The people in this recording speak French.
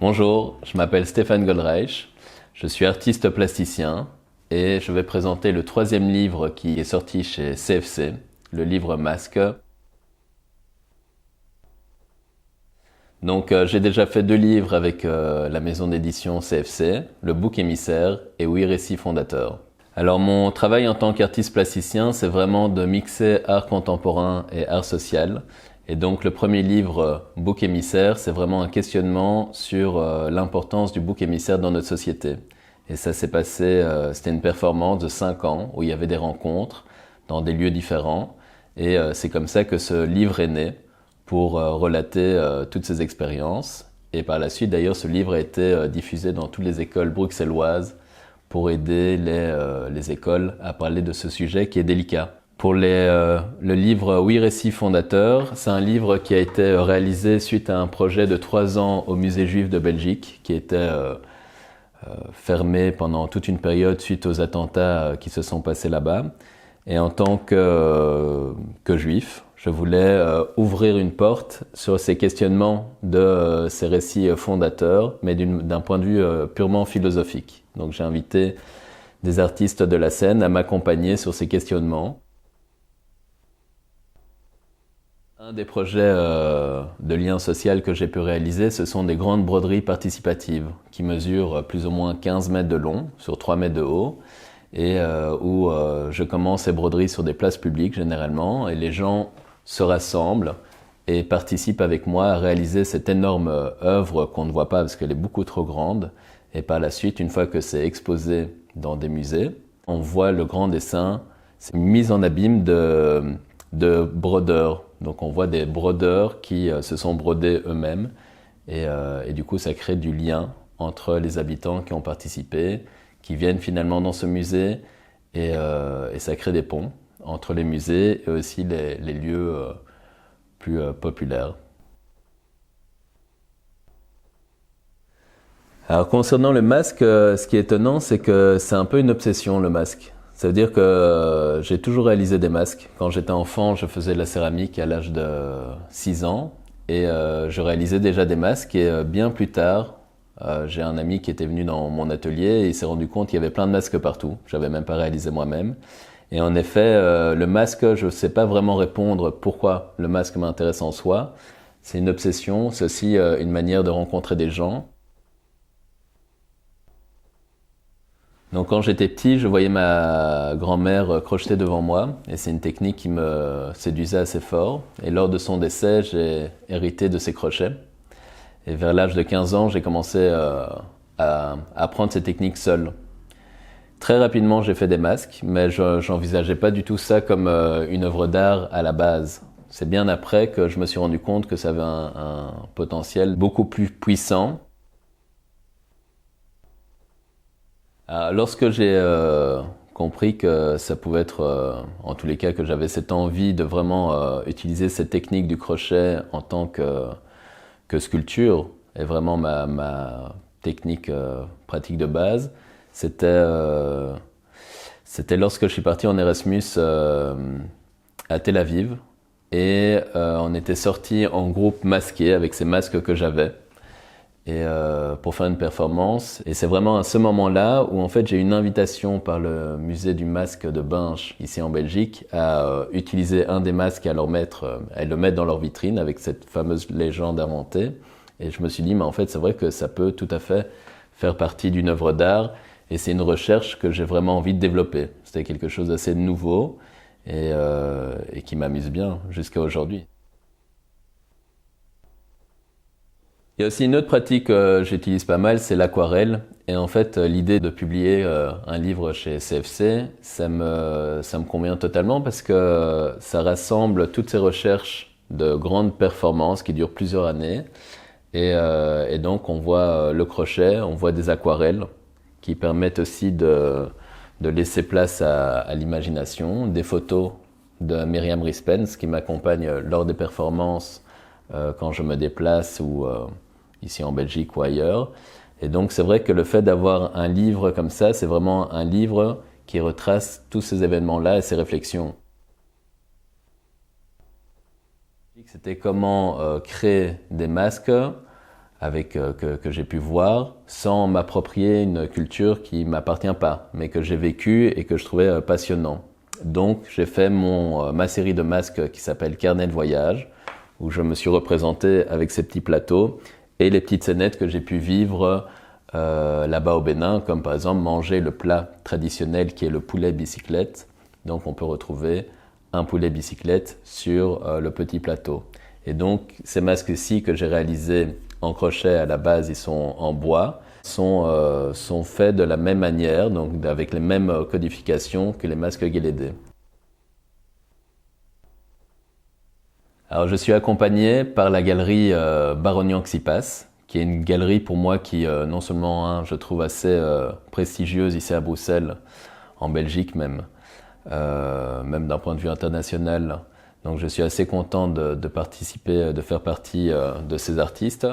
Bonjour, je m'appelle Stéphane Goldreich, je suis artiste plasticien et je vais présenter le troisième livre qui est sorti chez CFC, le livre Masque. Donc j'ai déjà fait 2 livres avec la maison d'édition CFC, le bouc émissaire et 8 récits fondateurs. Alors mon travail en tant qu'artiste plasticien, c'est vraiment de mixer art contemporain et art social. Et donc le premier livre, Bouc émissaire, c'est vraiment un questionnement sur l'importance du bouc émissaire dans notre société. Et ça s'est passé, c'était une performance de 5 ans où il y avait des rencontres dans des lieux différents. Et c'est comme ça que ce livre est né pour relater toutes ces expériences. Et par la suite, d'ailleurs, ce livre a été diffusé dans toutes les écoles bruxelloises pour aider les écoles à parler de ce sujet qui est délicat. Pour le livre 8 récits fondateurs, c'est un livre qui a été réalisé suite à un projet de 3 ans au Musée juif de Belgique, qui était fermé pendant toute une période suite aux attentats qui se sont passés là-bas. Et en tant que juif, je voulais ouvrir une porte sur ces questionnements de ces récits fondateurs, mais d'un point de vue purement philosophique. Donc j'ai invité des artistes de la scène à m'accompagner sur ces questionnements. Un des projets de lien social que j'ai pu réaliser, ce sont des grandes broderies participatives qui mesurent plus ou moins 15 mètres de long sur 3 mètres de haut et où je commence ces broderies sur des places publiques généralement et les gens se rassemblent et participent avec moi à réaliser cette énorme œuvre qu'on ne voit pas parce qu'elle est beaucoup trop grande. Et par la suite, une fois que c'est exposé dans des musées, on voit le grand dessin, c'est une mise en abîme de brodeurs. Donc on voit des brodeurs qui se sont brodés eux-mêmes et du coup ça crée du lien entre les habitants qui ont participé, qui viennent finalement dans ce musée et ça crée des ponts entre les musées et aussi les lieux plus populaires. Alors concernant le masque, ce qui est étonnant, c'est que c'est un peu une obsession le masque. Ça veut dire que j'ai toujours réalisé des masques. Quand j'étais enfant, je faisais de la céramique à l'âge de 6 ans et je réalisais déjà des masques et bien plus tard, j'ai un ami qui était venu dans mon atelier et il s'est rendu compte qu'il y avait plein de masques partout. J'avais même pas réalisé moi-même. Et en effet, le masque, je ne sais pas vraiment répondre pourquoi le masque m'intéresse en soi. C'est une obsession, c'est aussi une manière de rencontrer des gens. Donc quand j'étais petit, je voyais ma grand-mère crocheter devant moi et c'est une technique qui me séduisait assez fort. Et lors de son décès, j'ai hérité de ses crochets. Et vers l'âge de 15 ans, j'ai commencé à apprendre ces techniques seul. Très rapidement, j'ai fait des masques, mais je n'envisageais pas du tout ça comme une œuvre d'art à la base. C'est bien après que je me suis rendu compte que ça avait un potentiel beaucoup plus puissant. Lorsque j'ai compris que ça pouvait être, en tous les cas, que j'avais cette envie de vraiment utiliser cette technique du crochet en tant que sculpture, et vraiment ma technique pratique de base, c'était lorsque je suis parti en Erasmus à Tel Aviv, et on était sortis en groupe masqué avec ces masques que j'avais. Et pour faire une performance. Et c'est vraiment à ce moment-là où en fait j'ai eu une invitation par le musée du masque de Binche, ici en Belgique, à utiliser un des masques et à le mettre dans leur vitrine avec cette fameuse légende inventée. Et je me suis dit, mais en fait c'est vrai que ça peut tout à fait faire partie d'une œuvre d'art et c'est une recherche que j'ai vraiment envie de développer. C'était quelque chose d'assez nouveau et qui m'amuse bien jusqu'à aujourd'hui. Il y a aussi une autre pratique que j'utilise pas mal, c'est l'aquarelle. Et en fait, l'idée de publier un livre chez CFC, ça me convient totalement parce que ça rassemble toutes ces recherches de grandes performances qui durent plusieurs années. Et donc, on voit le crochet, on voit des aquarelles qui permettent aussi de laisser place à l'imagination, des photos de Myriam Rispens qui m'accompagne lors des performances quand je me déplace ou ici en Belgique ou ailleurs. Et donc c'est vrai que le fait d'avoir un livre comme ça, c'est vraiment un livre qui retrace tous ces événements-là et ces réflexions. C'était comment créer des masques que j'ai pu voir sans m'approprier une culture qui m'appartient pas, mais que j'ai vécu et que je trouvais passionnant. Donc j'ai fait ma série de masques qui s'appelle Carnet de voyage, où je me suis représenté avec ces petits plateaux et les petites scénettes que j'ai pu vivre là-bas au Bénin, comme par exemple manger le plat traditionnel qui est le poulet bicyclette. Donc on peut retrouver un poulet bicyclette sur le petit plateau. Et donc ces masques-ci que j'ai réalisés en crochet, à la base ils sont en bois, sont faits de la même manière, donc avec les mêmes codifications que les masques Guélédé. Alors je suis accompagné par la galerie Barognan Xipas, qui est une galerie pour moi qui non seulement je trouve assez prestigieuse ici à Bruxelles, en Belgique même, même d'un point de vue international. Donc je suis assez content de participer, de faire partie de ces artistes.